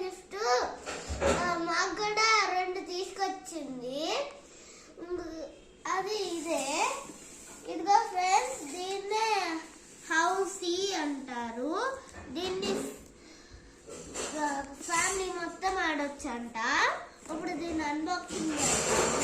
Gift మాకు కూడా 2 తీసుకొచ్చింది. అది ఇదే. ఇదిగో ఫ్రెండ్స్, దీన్నే హౌసీ అంటారు. దీన్ని ఫ్యామిలీ మొత్తం ఆడొచ్చంట. ఇప్పుడు దీన్ని అన్బాక్సింగ్ చేస్తాను.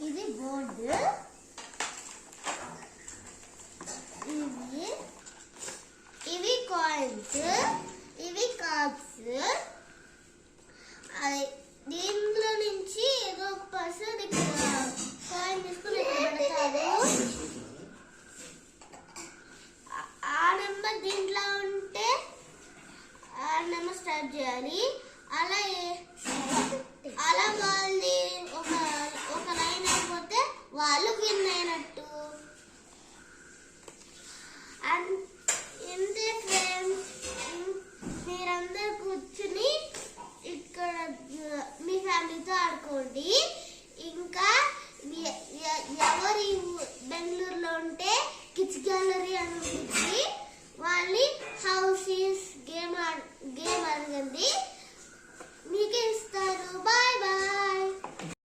ఇది బోర్డు, ఇవి కాయిన్స్, ఇవి కార్డ్స్. దీంట్లో నుంచి ఏదో ఒక పర్సన్ ఇక్కడ కాయిన్ తీసుకుని ఇక్కడ పెడతారు. ఆ నెంబర్ దీంట్లో ఉంటే ఆ నెంబర్ స్టార్ట్ చేయాలి. అలా వాళ్ళది ఒక లైన్ అయిపోతే వాళ్ళు విన్ అయినట్టు. ఇంతే ఫ్రెండ్స్, మీరందరూ కూర్చుని ఇక్కడ మీ ఫ్యామిలీతో ఆడుకోండి. ఇంకా ఎవరు బెంగళూరులో ఉంటే కిడ్స్ గ్యాలరీ అని